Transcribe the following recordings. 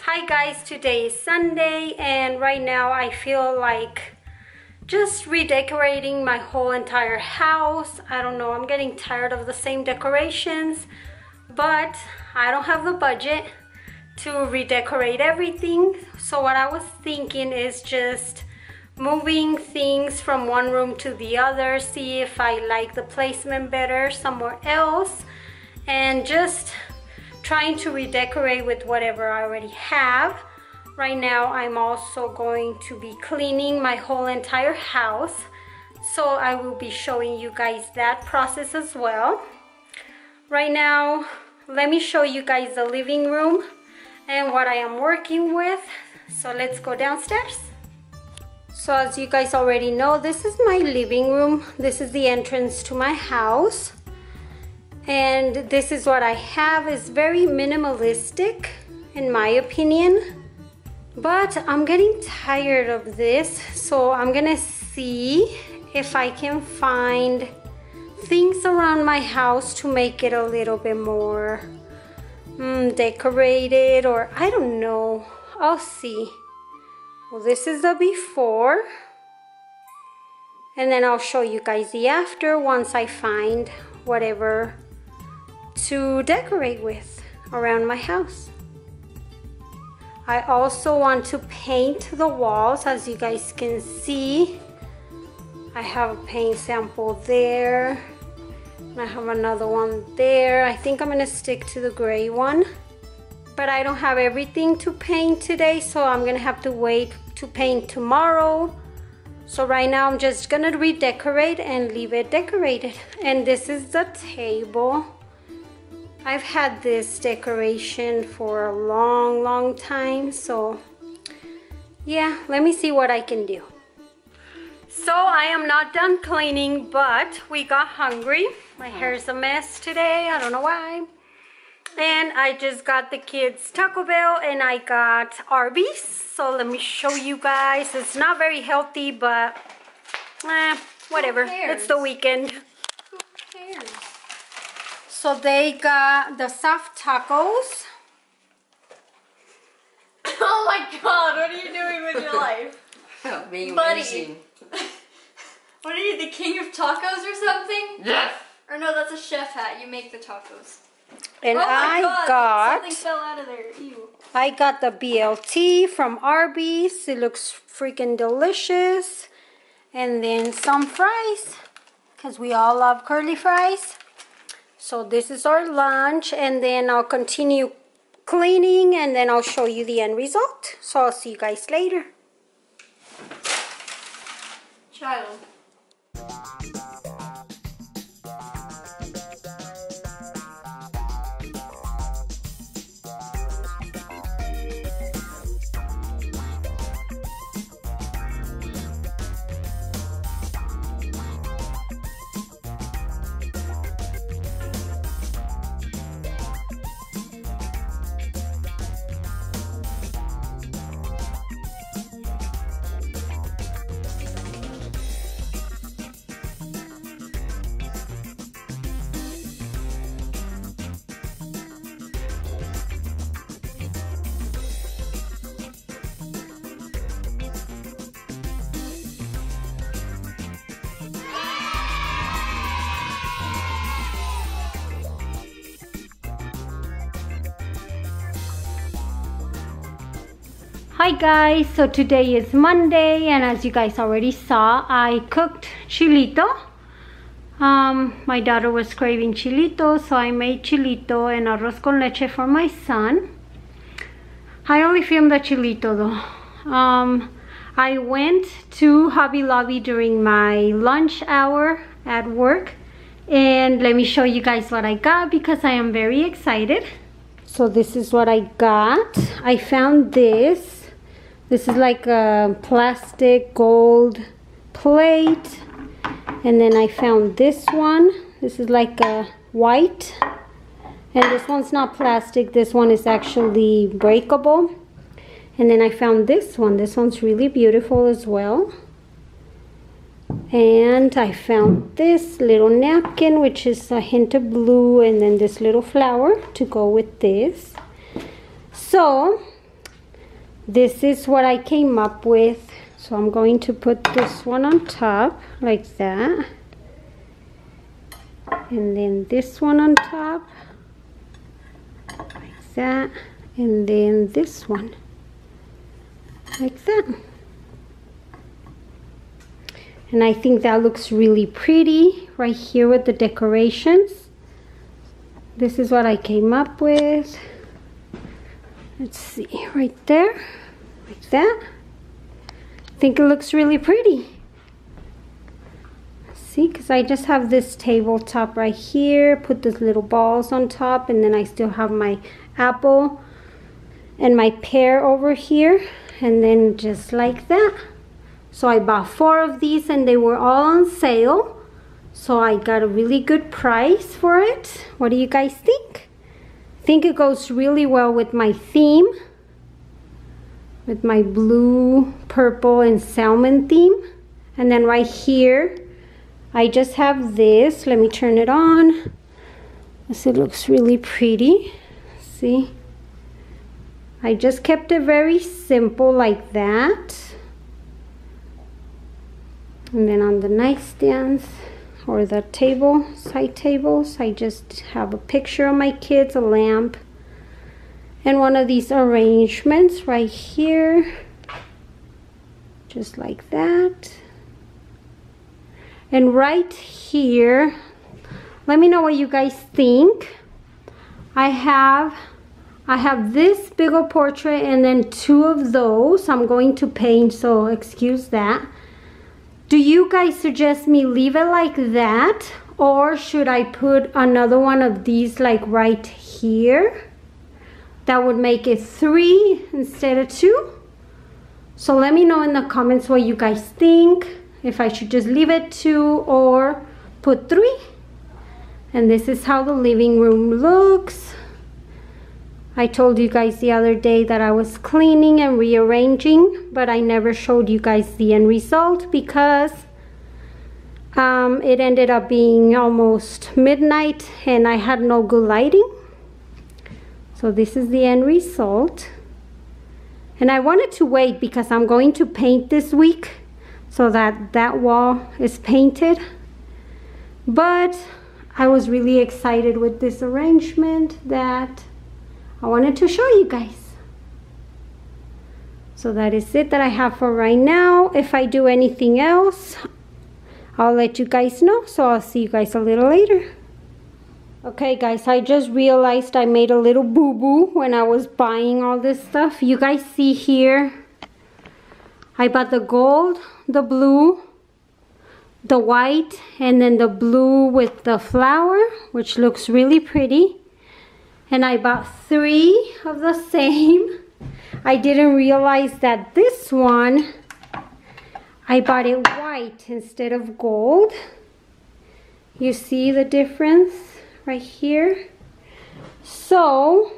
Hi guys, today is Sunday and right now I feel like just redecorating my whole entire house. I don't know, I'm getting tired of the same decorations, but I don't have the budget to redecorate everything. So what I was thinking is just moving things from one room to the other, see if I like the placement better somewhere else, and just trying to redecorate with whatever I already have. Right now I'm also going to be cleaning my whole entire house, so I will be showing you guys that process as well. Right now, let me show you guys the living room and what I am working with. So let's go downstairs. So as you guys already know, this is my living room. This is the entrance to my house. And this is what I have. It's very minimalistic in my opinion, but I'm getting tired of this, so I'm gonna see if I can find things around my house to make it a little bit more decorated, or I don't know, I'll see. Well, this is the before, and then I'll show you guys the after once I find whatever to decorate with around my house. I also want to paint the walls. As you guys can see, I have a paint sample there. I have another one there. I think I'm gonna stick to the gray one, but I don't have everything to paint today, so I'm gonna have to wait to paint tomorrow. So right now I'm just gonna redecorate and leave it decorated. And this is the table. I've had this decoration for a long time, so yeah, let me see what I can do. So I am not done cleaning, but we got hungry. My hair's a mess today, I don't know why. And I just got the kids Taco Bell and I got Arby's. So let me show you guys. It's not very healthy, but whatever. It's the weekend. Who cares? So they got the soft tacos. Oh my god, what are you doing with your life? Being Buddy. amazing. What are you, the king of tacos or something? Yes. Or no, that's a chef hat. You make the tacos. And oh my god, got something fell out of there. Ew. I got the BLT from Arby's. It looks freaking delicious. And then some fries, because we all love curly fries. So this is our lunch, and then I'll continue cleaning and then I'll show you the end result. So I'll see you guys later. Child. Hi guys, so today is Monday, and as you guys already saw, I cooked chilito. My daughter was craving chilito, so I made chilito and arroz con leche for my son. I only filmed the chilito though. I went to Hobby Lobby during my lunch hour at work, and let me show you guys what I got because I am very excited. So this is what I got. I found this. This is like a plastic gold plate. And then I found this one. This is like a white. And this one's not plastic. This one is actually breakable. And then I found this one. This one's really beautiful as well. And I found this little napkin, which is a hint of blue, and then this little flower to go with this. So this is what I came up with. So I'm going to put this one on top like that. And then this one on top like that. And then this one like that. And I think that looks really pretty right here with the decorations. This is what I came up with. Let's see, right there, like that. I think it looks really pretty. See, because I just have this tabletop right here, put these little balls on top, and then I still have my apple and my pear over here, and then just like that. So I bought 4 of these and they were all on sale. So I got a really good price for it. What do you guys think? I think it goes really well with my theme. With my blue, purple, and salmon theme. And then right here, I just have this. Let me turn it on. This, it looks really pretty. See? I just kept it very simple like that. And then on the nightstands or the table, side tables, I just have a picture of my kids, a lamp, and one of these arrangements right here, just like that. And right here, let me know what you guys think. I have this big old portrait and then 2 of those I'm going to paint, so excuse that. Do you guys suggest me leave it like that, or should I put another one of these like right here? That would make it 3 instead of 2. So let me know in the comments what you guys think, if I should just leave it 2 or put 3. And this is how the living room looks. I told you guys the other day that I was cleaning and rearranging, but I never showed you guys the end result because it ended up being almost midnight and I had no good lighting. So this is the end result. And I wanted to wait because I'm going to paint this week so that that wall is painted. But I was really excited with this arrangement that I wanted to show you guys. So that is it that I have for right now. If I do anything else, I'll let you guys know. So I'll see you guys a little later. Okay guys, I just realized I made a little boo-boo when I was buying all this stuff. You guys see here, I bought the gold, the blue, the white, and then the blue with the flower, which looks really pretty. And I bought 3 of the same. I didn't realize that this one, I bought it white instead of gold. You see the difference right here? So,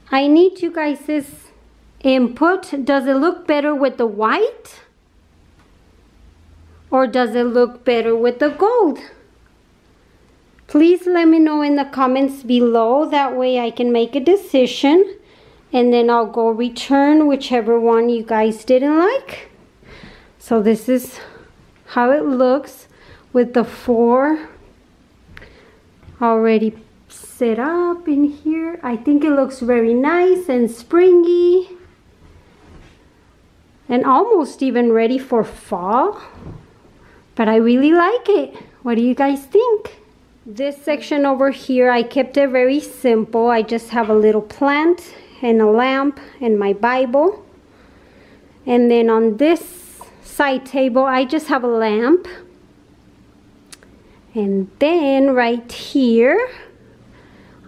I need you guys' input. Does it look better with the white? Or does it look better with the gold? Please let me know in the comments below. That way I can make a decision. And then I'll go return whichever one you guys didn't like. So this is how it looks with the 4 already set up in here. I think it looks very nice and springy. And almost even ready for fall. But I really like it. What do you guys think? This section over here, I kept it very simple. I just have a little plant and a lamp and my Bible. And then on this side table, I just have a lamp. And then right here,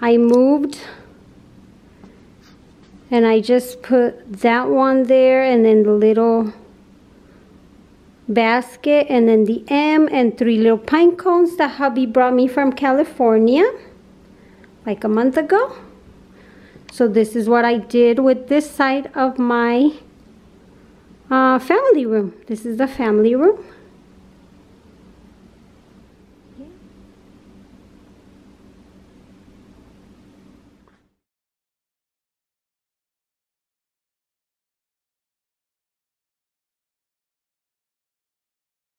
I moved and I just put that one there and then the little basket and then the M and 3 little pine cones that hubby brought me from California like a month ago. So this is what I did with this side of my family room. This is the family room.